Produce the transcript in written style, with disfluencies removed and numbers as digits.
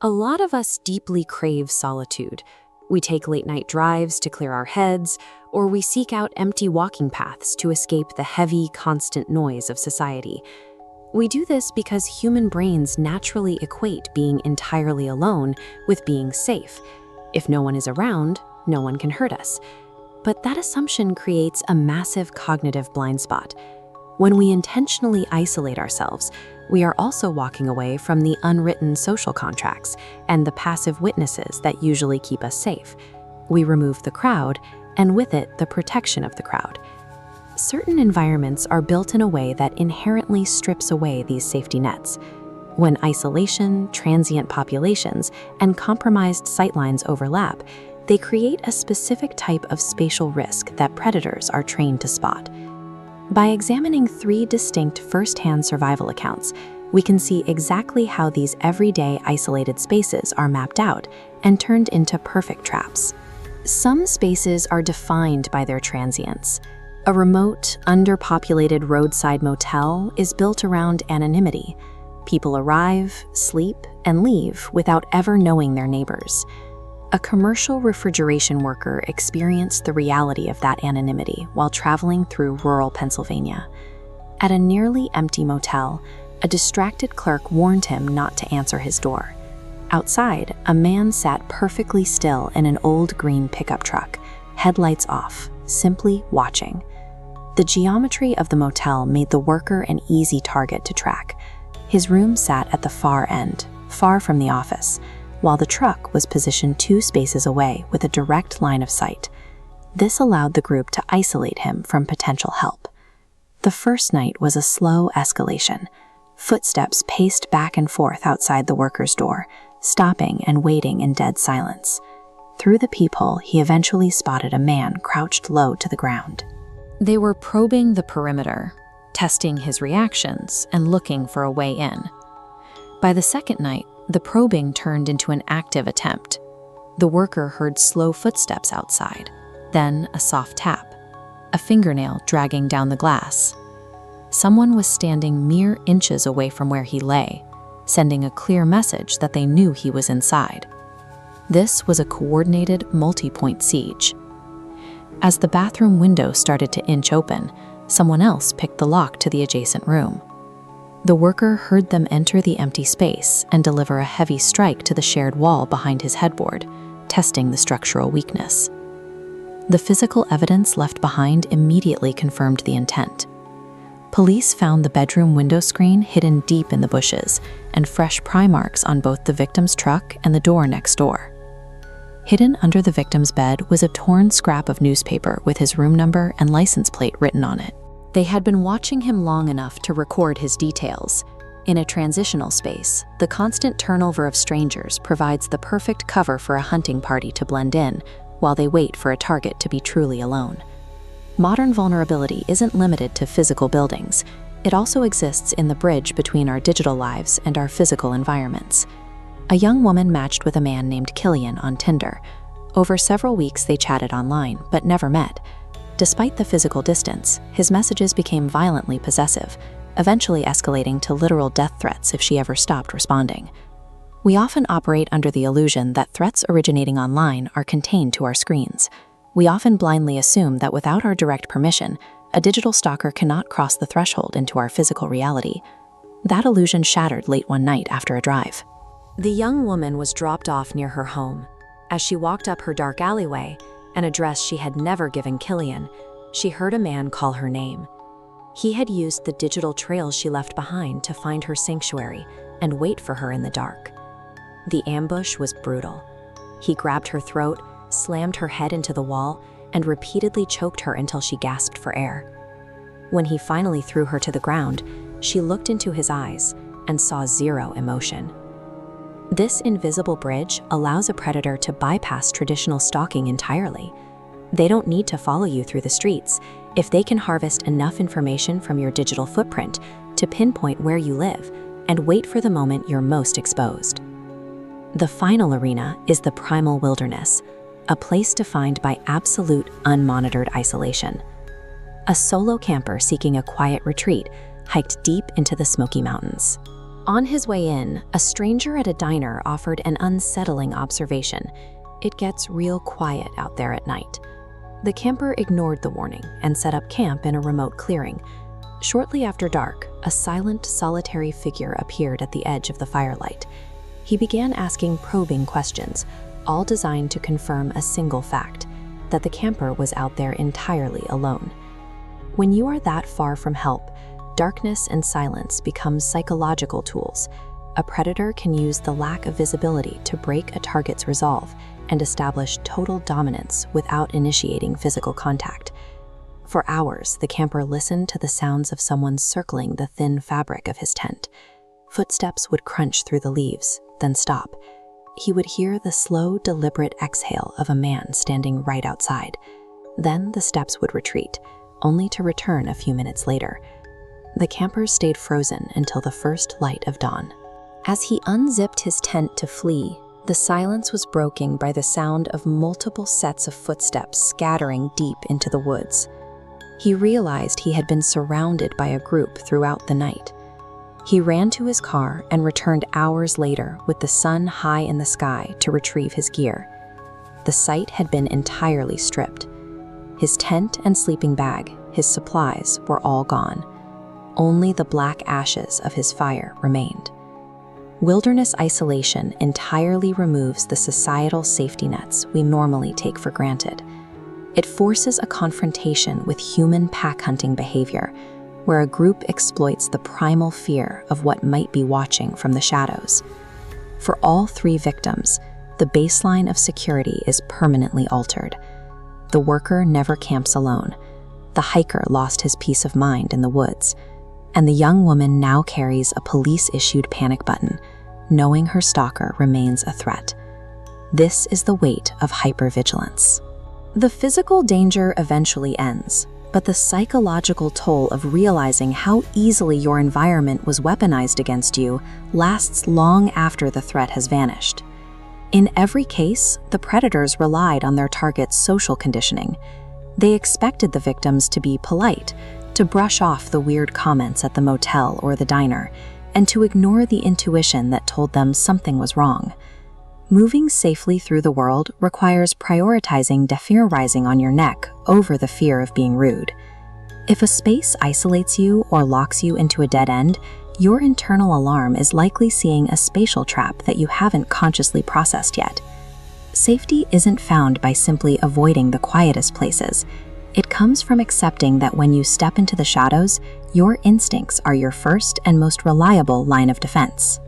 A lot of us deeply crave solitude. We take late-night drives to clear our heads, or we seek out empty walking paths to escape the heavy, constant noise of society. We do this because human brains naturally equate being entirely alone with being safe. If no one is around, no one can hurt us. But that assumption creates a massive cognitive blind spot. When we intentionally isolate ourselves, we are also walking away from the unwritten social contracts and the passive witnesses that usually keep us safe. We remove the crowd, and with it, the protection of the crowd. Certain environments are built in a way that inherently strips away these safety nets. When isolation, transient populations, and compromised sightlines overlap, they create a specific type of spatial risk that predators are trained to spot. By examining 3 distinct first-hand survival accounts, we can see exactly how these everyday isolated spaces are mapped out and turned into perfect traps. Some spaces are defined by their transience. A remote, underpopulated roadside motel is built around anonymity. People arrive, sleep, and leave without ever knowing their neighbors. A commercial refrigeration worker experienced the reality of that anonymity while traveling through rural Pennsylvania. At a nearly empty motel, a distracted clerk warned him not to answer his door. Outside, a man sat perfectly still in an old green pickup truck, headlights off, simply watching. The geometry of the motel made the worker an easy target to track. His room sat at the far end, far from the office, while the truck was positioned 2 spaces away with a direct line of sight. This allowed the group to isolate him from potential help. The first night was a slow escalation. Footsteps paced back and forth outside the worker's door, stopping and waiting in dead silence. Through the peephole, he eventually spotted a man crouched low to the ground. They were probing the perimeter, testing his reactions and looking for a way in. By the second night, the probing turned into an active attempt. The worker heard slow footsteps outside, then a soft tap, a fingernail dragging down the glass. Someone was standing mere inches away from where he lay, sending a clear message that they knew he was inside. This was a coordinated, multi-point siege. As the bathroom window started to inch open, someone else picked the lock to the adjacent room. The worker heard them enter the empty space and deliver a heavy strike to the shared wall behind his headboard, testing the structural weakness. The physical evidence left behind immediately confirmed the intent. Police found the bedroom window screen hidden deep in the bushes and fresh pry marks on both the victim's truck and the door next door. Hidden under the victim's bed was a torn scrap of newspaper with his room number and license plate written on it. They had been watching him long enough to record his details. In a transitional space, the constant turnover of strangers provides the perfect cover for a hunting party to blend in while they wait for a target to be truly alone. Modern vulnerability isn't limited to physical buildings. It also exists in the bridge between our digital lives and our physical environments. A young woman matched with a man named Killian on Tinder. Over several weeks, they chatted online, but never met. Despite the physical distance, his messages became violently possessive, eventually escalating to literal death threats if she ever stopped responding. We often operate under the illusion that threats originating online are contained to our screens. We often blindly assume that without our direct permission, a digital stalker cannot cross the threshold into our physical reality. That illusion shattered late one night after a drive. The young woman was dropped off near her home. As she walked up her dark alleyway, an address she had never given Killian, she heard a man call her name. He had used the digital trails she left behind to find her sanctuary and wait for her in the dark. The ambush was brutal. He grabbed her throat, slammed her head into the wall, and repeatedly choked her until she gasped for air. When he finally threw her to the ground, she looked into his eyes and saw zero emotion. This invisible bridge allows a predator to bypass traditional stalking entirely. They don't need to follow you through the streets if they can harvest enough information from your digital footprint to pinpoint where you live and wait for the moment you're most exposed. The final arena is the primal wilderness, a place defined by absolute unmonitored isolation. A solo camper seeking a quiet retreat hiked deep into the Smoky Mountains. On his way in, a stranger at a diner offered an unsettling observation. It gets real quiet out there at night. The camper ignored the warning and set up camp in a remote clearing. Shortly after dark, a silent, solitary figure appeared at the edge of the firelight. He began asking probing questions, all designed to confirm a single fact, that the camper was out there entirely alone. When you are that far from help, darkness and silence become psychological tools. A predator can use the lack of visibility to break a target's resolve and establish total dominance without initiating physical contact. For hours, the camper listened to the sounds of someone circling the thin fabric of his tent. Footsteps would crunch through the leaves, then stop. He would hear the slow, deliberate exhale of a man standing right outside. Then the steps would retreat, only to return a few minutes later. The camper stayed frozen until the first light of dawn. As he unzipped his tent to flee, the silence was broken by the sound of multiple sets of footsteps scattering deep into the woods. He realized he had been surrounded by a group throughout the night. He ran to his car and returned hours later with the sun high in the sky to retrieve his gear. The site had been entirely stripped. His tent and sleeping bag, his supplies, were all gone. Only the black ashes of his fire remained. Wilderness isolation entirely removes the societal safety nets we normally take for granted. It forces a confrontation with human pack-hunting behavior, where a group exploits the primal fear of what might be watching from the shadows. For all three victims, the baseline of security is permanently altered. The worker never camps alone. The hiker lost his peace of mind in the woods. And the young woman now carries a police-issued panic button, knowing her stalker remains a threat. This is the weight of hypervigilance. The physical danger eventually ends, but the psychological toll of realizing how easily your environment was weaponized against you lasts long after the threat has vanished. In every case, the predators relied on their target's social conditioning. They expected the victims to be polite, to brush off the weird comments at the motel or the diner, and to ignore the intuition that told them something was wrong. Moving safely through the world requires prioritizing the fear rising on your neck over the fear of being rude. If a space isolates you or locks you into a dead end, your internal alarm is likely seeing a spatial trap that you haven't consciously processed yet. Safety isn't found by simply avoiding the quietest places. It comes from accepting that when you step into the shadows, your instincts are your first and most reliable line of defense.